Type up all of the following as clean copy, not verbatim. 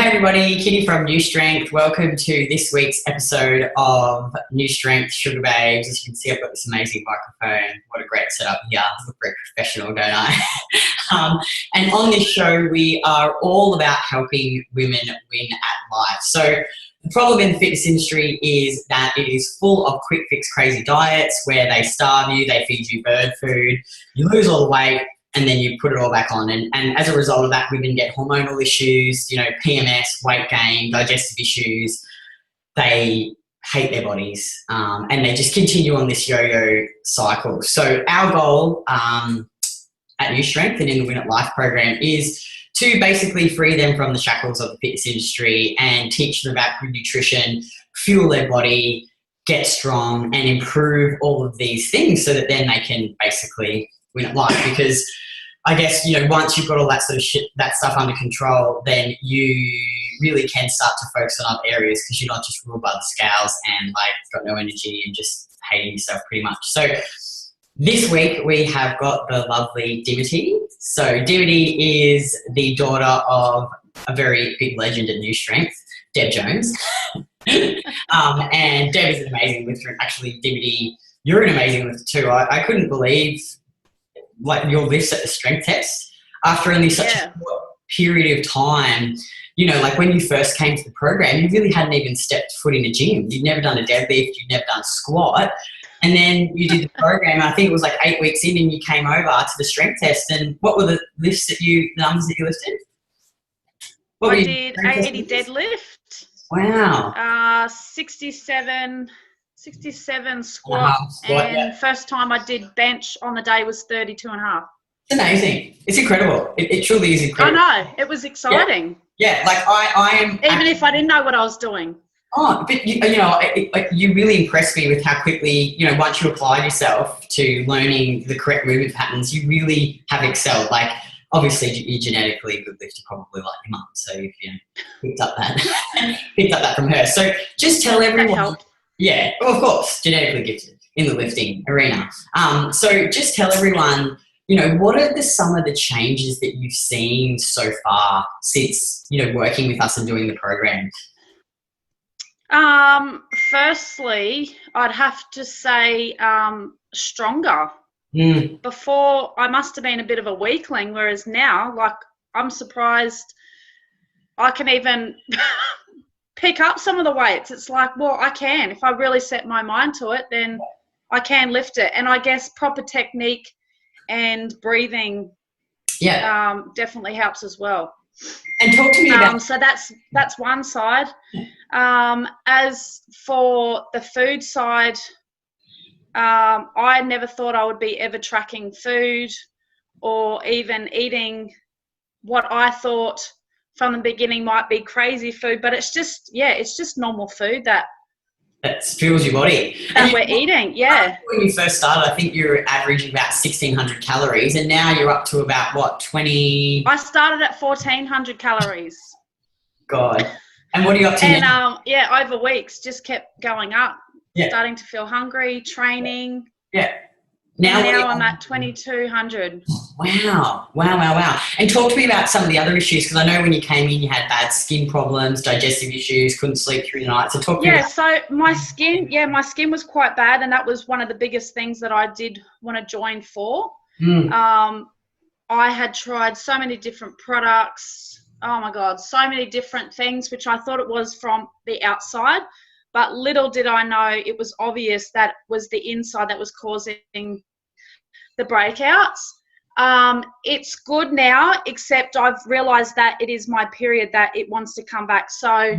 Hey everybody, Kitty from NuStrength. Welcome to this week's episode of NuStrength Sugar Babes. As you can see, I've got this amazing microphone. What a great setup here. I look very professional, don't I? And on this show, we are all about helping women win at life. So the problem in the fitness industry is that it is full of quick fix crazy diets where they starve you, they feed you bird food, you lose all the weight, and then you put it all back on. And as a result of that, women get hormonal issues, PMS, weight gain, digestive issues. They hate their bodies, and they just continue on this yo-yo cycle. So our goal at NuStrength and in the Win at Life program is to basically free them from the shackles of the fitness industry and teach them about good nutrition, fuel their body, get strong, and improve all of these things so that then they can basically win at life. Because I guess, once you've got all that sort of shit, that stuff under control, then you really can start to focus on other areas because you're not just ruled by the scales and got no energy and just hating yourself pretty much. So this week we have got the lovely Dimity. So Dimity is the daughter of a very big legend at NuStrength, Deb Jones. And Deb is an amazing lifter. Actually, Dimity, you're an amazing lifter too. I couldn't believe your lifts at the strength test after only such a short period of time. When you first came to the program, you really hadn't even stepped foot in a gym. You'd never done a deadlift, you'd never done a squat. And then you did the program, I think it was 8 weeks in, and you came over to the strength test. And what were the numbers that you lifted? I did 80 deadlift. Wow. 67 squat, and first time I did bench on the day was 32 and a half. It's amazing. It's incredible. It truly is incredible. I know. It was exciting. Yeah, I am... Even if I didn't know what I was doing. Oh, but you really impressed me with how quickly, once you applied yourself to learning the correct movement patterns, you really have excelled. Obviously, you're genetically a good lifter, probably like your mum. So if you picked up that from her. So just tell everyone... That helped. Yeah, well, of course, genetically gifted in the lifting arena. So just tell everyone, what are some of the changes that you've seen so far since, working with us and doing the program? Firstly, I'd have to say stronger. Mm. Before, I must have been a bit of a weakling, whereas now, I'm surprised I can even... pick up some of the weights. It's I can. If I really set my mind to it, then I can lift it. And I guess proper technique and breathing definitely helps as well. And talk to me about... So that's one side. As for the food side, I never thought I would be ever tracking food or even eating what I thought from the beginning might be crazy food, but it's just normal food that fuels your body. That we're eating, yeah. When you first started, I think you were averaging about 1,600 calories, and now you're up to about, 20? I started at 1,400 calories. God. And what are you up to now? And, over weeks, just kept going up. Yeah. Starting to feel hungry, training. Yeah. Now I'm at 2,200. Wow. And talk to me about some of the other issues, because I know when you came in you had bad skin problems, digestive issues, couldn't sleep through the night. So talk to me about... so my skin was quite bad, and that was one of the biggest things that I did want to join for. I had tried so many different products. Oh my God, so many different things, which I thought it was from the outside. But little did I know it was obvious that was the inside that was causing the breakouts. It's good now, except I've realised that it is my period that it wants to come back. So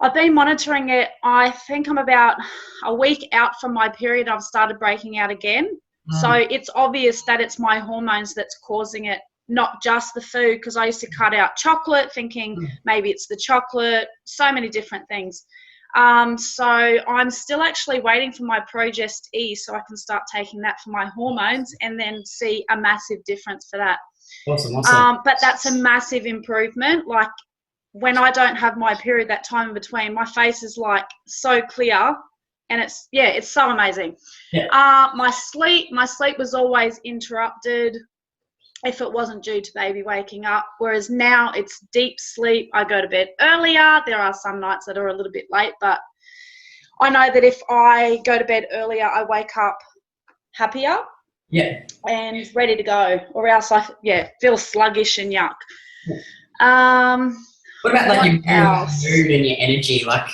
I've been monitoring it. I think I'm about a week out from my period. I've started breaking out again. So it's obvious that it's my hormones that's causing it, not just the food, because I used to cut out chocolate thinking maybe it's the chocolate, so many different things. So I'm still actually waiting for my Progest E so I can start taking that for my hormones and then see a massive difference for that. Awesome. But that's a massive improvement. When I don't have my period, that time in between, my face is so clear, and it's so amazing. Yeah. My sleep was always interrupted. if it wasn't due to baby waking up. Whereas now it's deep sleep. I go to bed earlier. There are some nights that are a little bit late, but I know that if I go to bed earlier, I wake up happier. Yeah. And ready to go, or else I feel sluggish and yuck. What about like your mood and your energy? Like,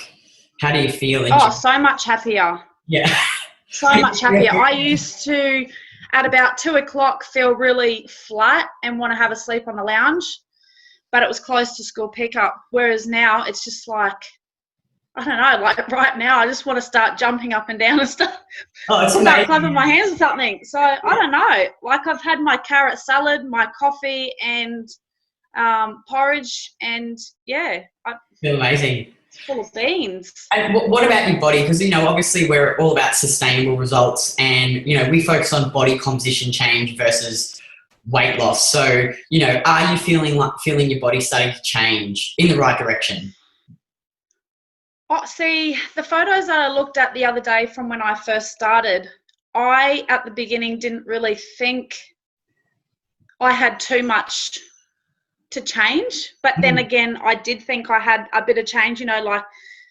how do you feel? So much happier. Yeah. So much happier. I used to, at about 2:00, feel really flat and want to have a sleep on the lounge, but it was close to school pickup. Whereas now it's just like, I don't know, like right now I just want to start jumping up and down and start clapping my hands or something. So I don't know. Like I've had my carrot salad, my coffee and porridge, and I feel amazing. It's full of beans. And what about your body? Because, obviously we're all about sustainable results and, we focus on body composition change versus weight loss. So, are you feeling your body starting to change in the right direction? Oh, see, the photos that I looked at the other day from when I first started, I, at the beginning, didn't really think I had too much to change. But then again, I did think I had a bit of change, like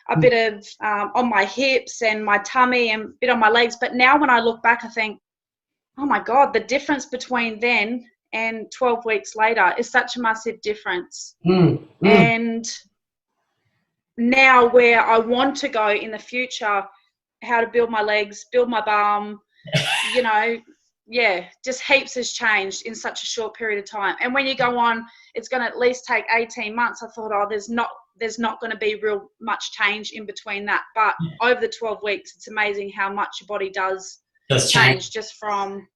a bit of on my hips and my tummy and a bit on my legs. But now when I look back, I think, oh, my God, the difference between then and 12 weeks later is such a massive difference. And now where I want to go in the future, how to build my legs, build my bum, just heaps has changed in such a short period of time. And when you go on, it's going to at least take 18 months. I thought, there's not going to be real much change in between that. But over the 12 weeks, it's amazing how much your body does change just from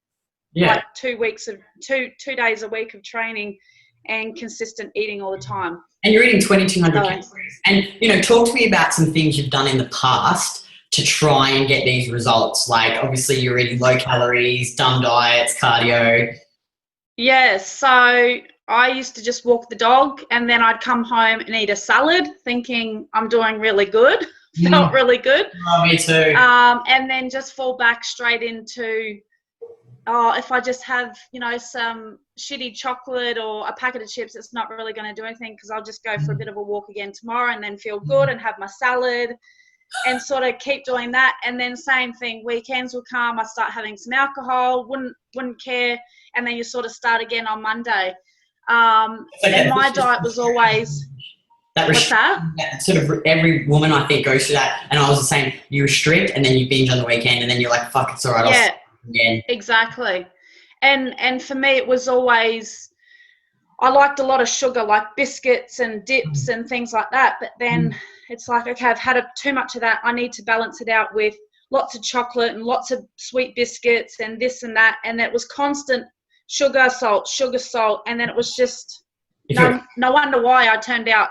like 2 weeks of 2 days a week of training and consistent eating all the time. And you're eating 2,200 calories. And, talk to me about some things you've done in the past to try and get these results. Like, obviously, you're eating low calories, dumb diets, cardio. Yeah, so I used to just walk the dog and then I'd come home and eat a salad thinking I'm doing really good. Felt really good. Oh, me too. And then just fall back straight into, if I just have, some shitty chocolate or a packet of chips, it's not really going to do anything because I'll just go for a bit of a walk again tomorrow and then feel good and have my salad and sort of keep doing that. And then same thing, weekends will come, I start having some alcohol, wouldn't care, and then you sort of start again on Monday. And my diet was always... What's that? Sort of every woman I think goes through that. And I was the same, you restrict and then you binge on the weekend and then you're like, fuck, it's all right. Yeah. Again. Exactly. And for me it was always, I liked a lot of sugar, like biscuits and dips and things like that, but then it's like, okay, I've had too much of that, I need to balance it out with lots of chocolate and lots of sweet biscuits and this and that, and it was constant sugar, salt, and then it was just no wonder why I turned out,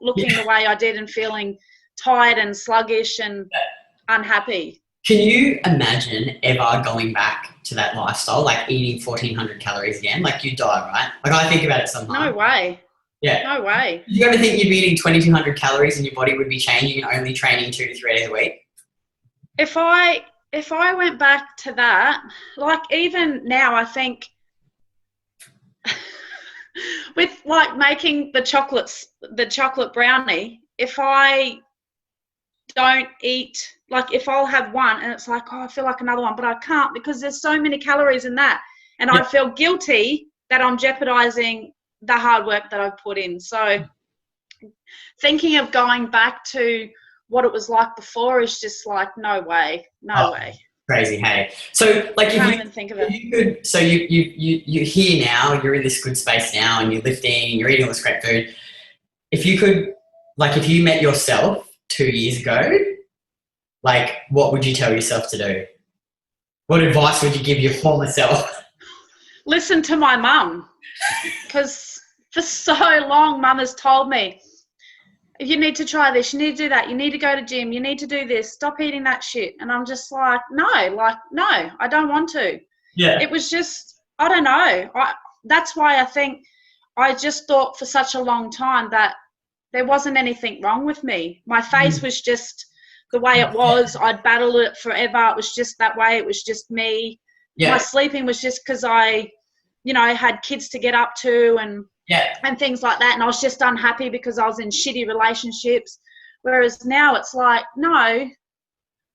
looking the way I did and feeling tired and sluggish and unhappy. Can you imagine ever going back to that lifestyle, like eating 1,400 calories again? Like you die, right? Like I think about it sometimes. No way. Yeah. No way. Do you ever think you'd be eating 2,200 calories and your body would be changing and only training 2 to 3 days a week? If I went back to that, like even now, I think with like making the chocolate brownie, if I don't eat, like if I'll have one and it's like, I feel like another one, but I can't because there's so many calories in that. And I feel guilty that I'm jeopardizing the hard work that I've put in. So thinking of going back to what it was like before is just like, no way. Crazy, hey. So like, I can't even think of it. You're here now, you're in this good space now and you're lifting, you're eating all this great food. If you could, like if you met yourself 2 years ago, like what would you tell yourself to do? What advice would you give your former self? Listen to my mum, because for so long mum has told me, you need to try this, you need to do that, you need to go to gym, you need to do this, stop eating that shit. And I'm just like, no, I don't want to. Yeah. It was just, I don't know. That's why I think I just thought for such a long time that there wasn't anything wrong with me. My face was just the way it was. I'd battled it forever. It was just that way. It was just me. Yeah. My sleeping was just because I you know, had kids to get up to and Yeah. and things like that. And I was just unhappy because I was in shitty relationships. Whereas now it's like, no,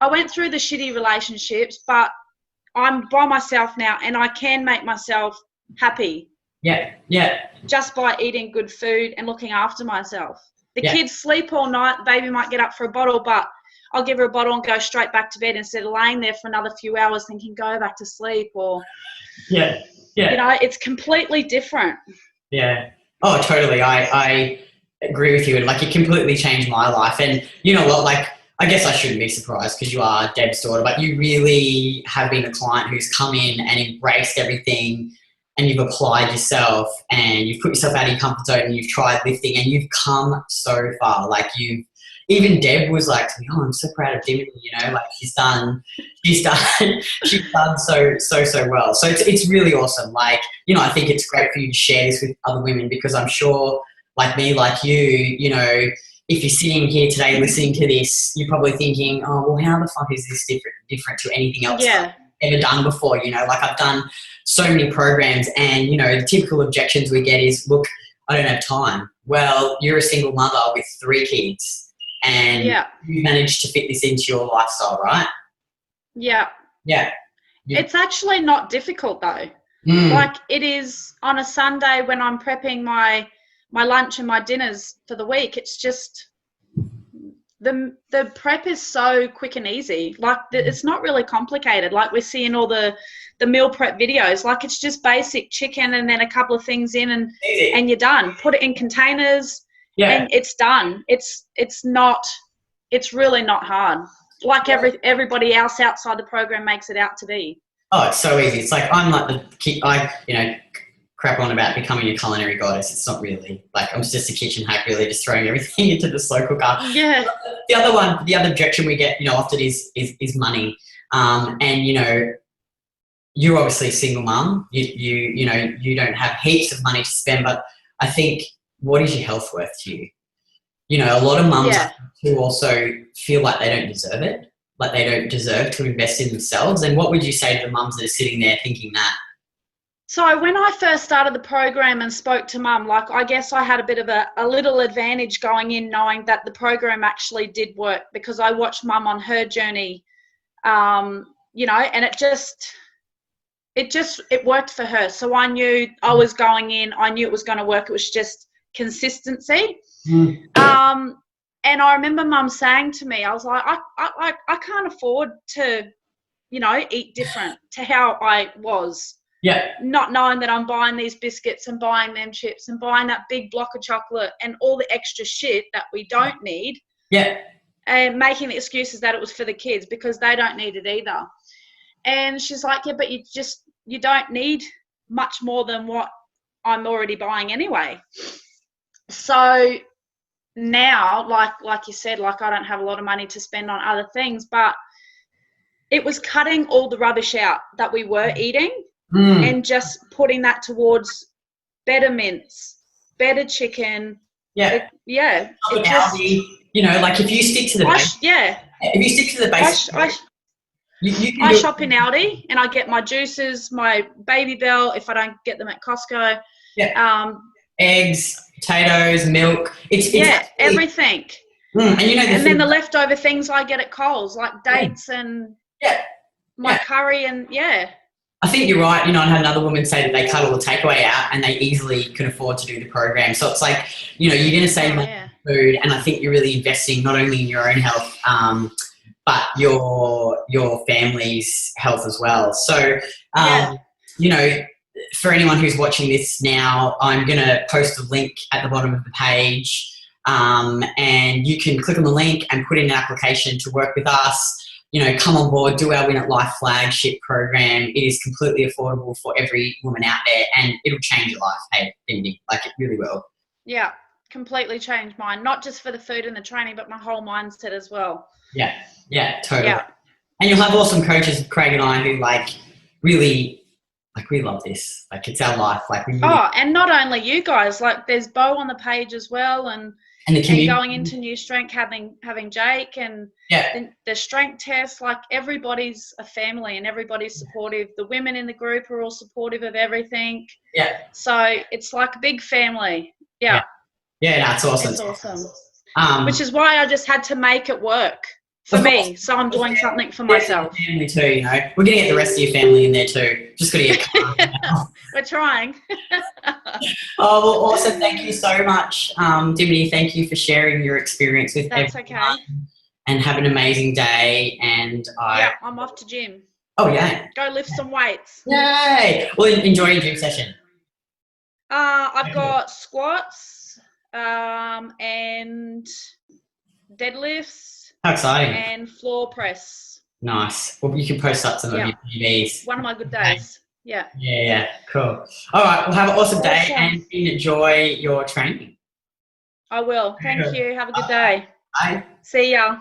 I went through the shitty relationships, but I'm by myself now and I can make myself happy. Yeah. Yeah. Just by eating good food and looking after myself. The Yeah. kids sleep all night. The baby might get up for a bottle, but I'll give her a bottle and go straight back to bed instead of laying there for another few hours thinking, go back to sleep. Or, Yeah. Yeah. you know, it's completely different. Yeah. Oh, totally. I agree with you. And like, it completely changed my life. And you know what, like, I guess I shouldn't be surprised because you are Deb's daughter, but you really have been a client who's come in and embraced everything, and you've applied yourself and you've put yourself out of your comfort zone and you've tried lifting and you've come so far. Like, even Deb was like to me, oh, I'm so proud of Dimity, you know, like she's done so well. So it's really awesome. Like, you know, I think it's great for you to share this with other women because I'm sure, like me, like you know, if you're sitting here today listening to this, you're probably thinking, oh, well, how the fuck is this different to anything else I've ever done before? You know, like I've done so many programs and, you know, the typical objections we get is, look, I don't have time. Well, you're a single mother with 3 kids and you managed to fit this into your lifestyle, right? Yeah. Yeah. It's actually not difficult though. Like it is on a Sunday when I'm prepping my lunch and my dinners for the week. It's just the prep is so quick and easy. Like it's not really complicated. Like we're seeing all the meal prep videos. Like it's just basic chicken and then a couple of things in and you're done. Put it in containers and it's done. It's really not hard. Like everybody else outside the program makes it out to be. Oh, it's so easy. It's like I'm like the kid. You know, crap on about becoming a culinary goddess. It's not really. Like I'm just a kitchen hack, really, just throwing everything into the slow cooker. Yeah. The other objection we get, you know, often is money. And you know, you're obviously a single mum. You know, you don't have heaps of money to spend. But I think, what is your health worth to you? You know, a lot of mums who also feel like they don't deserve it. Like they don't deserve to invest in themselves. And what would you say to the mums that are sitting there thinking that? So when I first started the program and spoke to mum, like I guess I had a bit of a little advantage going in knowing that the program actually did work because I watched mum on her journey, you know, and it worked for her. So I knew I was going in, I knew it was going to work. It was just consistency. And I remember mum saying to me, I was like, I can't afford to, you know, eat different to how I was. Yeah. Not knowing that I'm buying these biscuits and buying them chips and buying that big block of chocolate and all the extra shit that we don't need. Yeah. And making the excuses that it was for the kids because they don't need it either. And she's like, yeah, but you don't need much more than what I'm already buying anyway. So now, like you said, like I don't have a lot of money to spend on other things, but it was cutting all the rubbish out that we were eating and just putting that towards better mince, better chicken. Yeah. It just, you know, like if you stick to the basics. If you stick to the basics. I shop in Aldi and I get my juices, my Baby Bell if I don't get them at Costco. Yeah. Eggs, potatoes, milk. It's everything. And you know, and then the leftover things I get at Coles, like dates and my curry and I think you're right. You know, I had another woman say that they cut all the takeaway out and they easily can afford to do the program. So it's like, you know, you're going to save money on food, and I think you're really investing not only in your own health, but your family's health as well. So, you know, for anyone who's watching this now, I'm going to post a link at the bottom of the page, and you can click on the link and put in an application to work with us. You know, come on board, do our Win at Life flagship program. It is completely affordable for every woman out there, and it'll change your life. Hey, Dimity, like it really will. Yeah, completely changed mine. Not just for the food and the training, but my whole mindset as well. Yeah, totally. Yeah. And you'll have awesome coaches, Craig and I, who really we love this. Like it's our life. Like we really and not only you guys, like there's Bo on the page as well, and And the community. And going into NuStrength, having Jake and the strength test, like everybody's a family and everybody's supportive. The women in the group are all supportive of everything. Yeah. So it's like a big family. Yeah, that's awesome. It's awesome. Which is why I just had to make it work for me. So I'm doing something for myself. Family too, you know. We're going to get the rest of your family in there too. Just got to get We're trying. Oh, well, awesome. Thank you so much, Dimity. Thank you for sharing your experience with everyone. That's okay. And have an amazing day. And I'm off to gym. Oh, yeah. Go lift some weights. Yay. Well, enjoy your gym session. I've got squats and deadlifts. How exciting. And floor press. Nice. Well, you can post up some of your PBs. One of my good days. Yeah. Yeah. Cool. All right. Well, have an awesome day and enjoy your training. I will. Thank you. Have a good day. Bye. See ya.